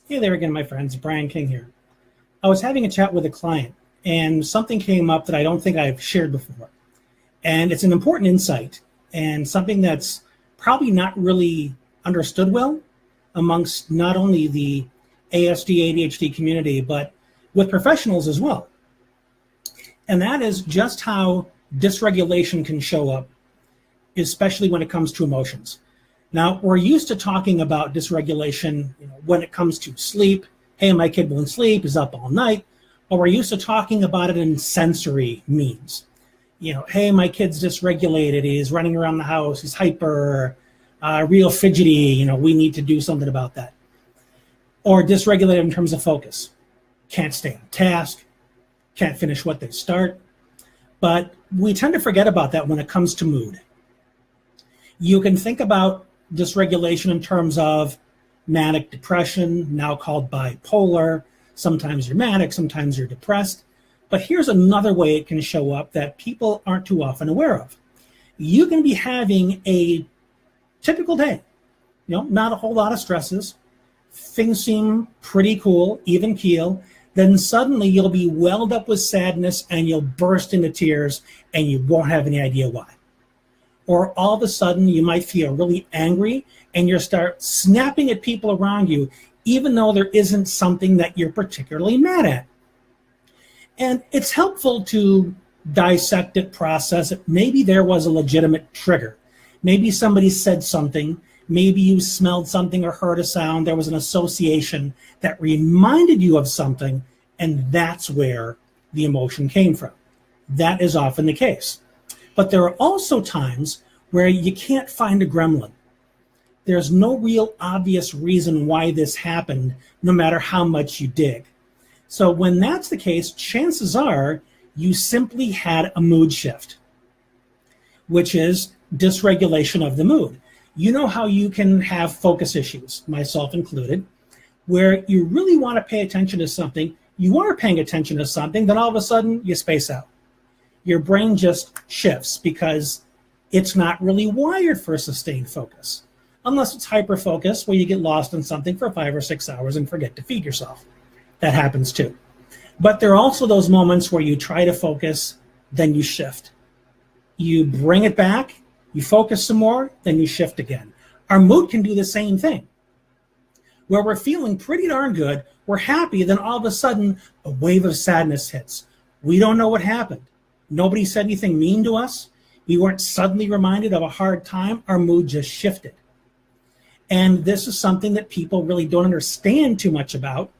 Hey there again, my friends. Brian King here. I was having a chat with a client, and something came up that I don't think I've shared before. And it's an important insight and something that's probably not really understood well amongst not only the ASD, ADHD community, but with professionals as well. And that is just how dysregulation can show up, especially when it comes to emotions. Now, we're used to talking about dysregulation, when it comes to sleep. Hey, my kid won't sleep, is up all night. Or we're used to talking about it in sensory means. Hey, my kid's dysregulated. He's running around the house. He's hyper, real fidgety. We need to do something about that. Or dysregulated in terms of focus. Can't stay on task. Can't finish what they start. But we tend to forget about that when it comes to mood. You can think about dysregulation in terms of manic depression, now called bipolar. Sometimes you're manic, sometimes you're depressed. But here's another way it can show up that people aren't too often aware of. You can be having a typical day, not a whole lot of stresses. Things seem pretty cool, even keel. Then suddenly you'll be welled up with sadness and you'll burst into tears and you won't have any idea why. Or all of a sudden you might feel really angry and you'll start snapping at people around you, even though there isn't something that you're particularly mad at. And it's helpful to dissect it, process it. Maybe there was a legitimate trigger. Maybe somebody said something. Maybe you smelled something or heard a sound. There was an association that reminded you of something, and that's where the emotion came from. That is often the case. But there are also times where you can't find a gremlin. There's no real obvious reason why this happened, no matter how much you dig. So when that's the case, chances are you simply had a mood shift, which is dysregulation of the mood. You know how you can have focus issues, myself included, where you really want to pay attention to something, you are paying attention to something, then all of a sudden you space out. Your brain just shifts because it's not really wired for sustained focus, unless it's hyperfocus where you get lost in something for 5 or 6 hours and forget to feed yourself. That happens too. But there are also those moments where you try to focus, then you shift. You bring it back, you focus some more, then you shift again. Our mood can do the same thing. Where we're feeling pretty darn good, we're happy, then all of a sudden a wave of sadness hits. We don't know what happened. Nobody said anything mean to us. We weren't suddenly reminded of a hard time. Our mood just shifted. And this is something that people really don't understand too much about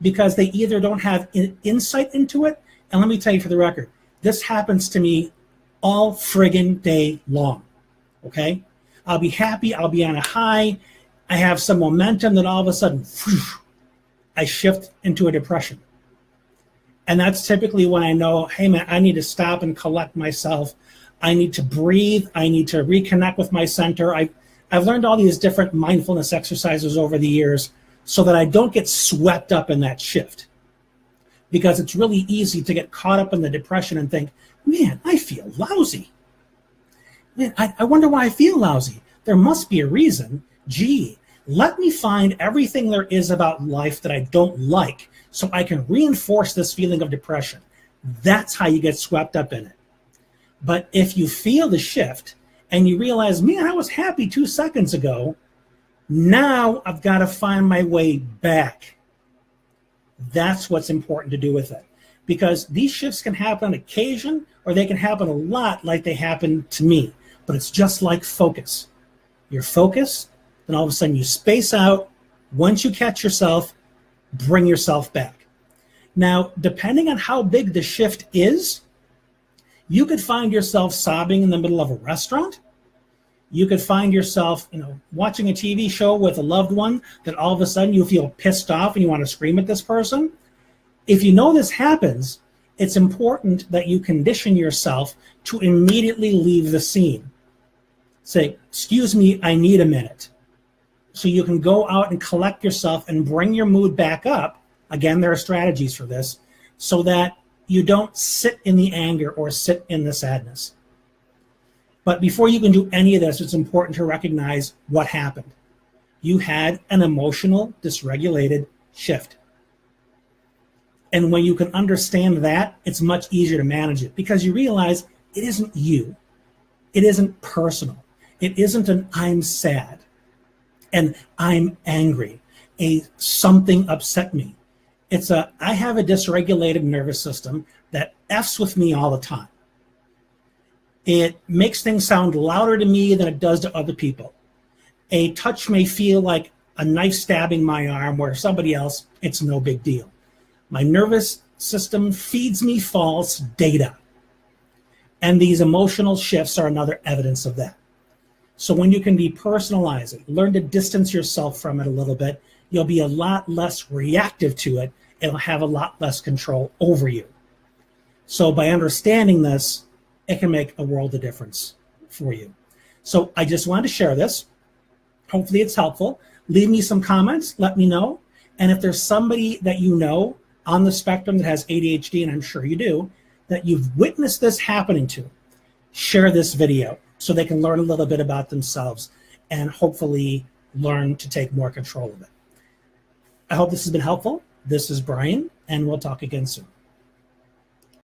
because they either don't have insight into it. And let me tell you for the record, this happens to me all friggin' day long, okay? I'll be happy, I'll be on a high, I have some momentum, then all of a sudden, I shift into a depression. And that's typically when I know, hey man, I need to stop and collect myself. I need to breathe. I need to reconnect with my center. I've learned all these different mindfulness exercises over the years so that I don't get swept up in that shift. Because it's really easy to get caught up in the depression and think, man, I feel lousy. Man, I wonder why I feel lousy. There must be a reason. Gee, let me find everything there is about life that I don't like so I can reinforce this feeling of depression. That's how you get swept up in it. But if you feel the shift and you realize, man, I was happy 2 seconds ago, now I've got to find my way back. That's what's important to do with it. Because these shifts can happen on occasion or they can happen a lot like they happen to me. But it's just like focus. You're focused, then all of a sudden you space out. Once you catch yourself, bring yourself back. Now, depending on how big the shift is, you could find yourself sobbing in the middle of a restaurant. You could find yourself, watching a TV show with a loved one that all of a sudden you feel pissed off and you want to scream at this person. If you know this happens, it's important that you condition yourself to immediately leave the scene. Say, excuse me, I need a minute. So you can go out and collect yourself and bring your mood back up. Again, there are strategies for this so that you don't sit in the anger or sit in the sadness. But before you can do any of this, it's important to recognize what happened. You had an emotional, dysregulated shift. And when you can understand that, it's much easier to manage it because you realize it isn't you. It isn't personal. It isn't an I'm sad and I'm angry. Something upset me. It's I have a dysregulated nervous system that F's with me all the time. It makes things sound louder to me than it does to other people. A touch may feel like a knife stabbing my arm, where somebody else, it's no big deal. My nervous system feeds me false data. And these emotional shifts are another evidence of that. So when you can depersonalize it, learn to distance yourself from it a little bit, you'll be a lot less reactive to it. It'll have a lot less control over you. So by understanding this, it can make a world of difference for you. So I just wanted to share this. Hopefully it's helpful. Leave me some comments, let me know. And if there's somebody that you know on the spectrum that has ADHD, and I'm sure you do, that you've witnessed this happening to, share this video so they can learn a little bit about themselves and hopefully learn to take more control of it. I hope this has been helpful. This is Brian, and we'll talk again soon.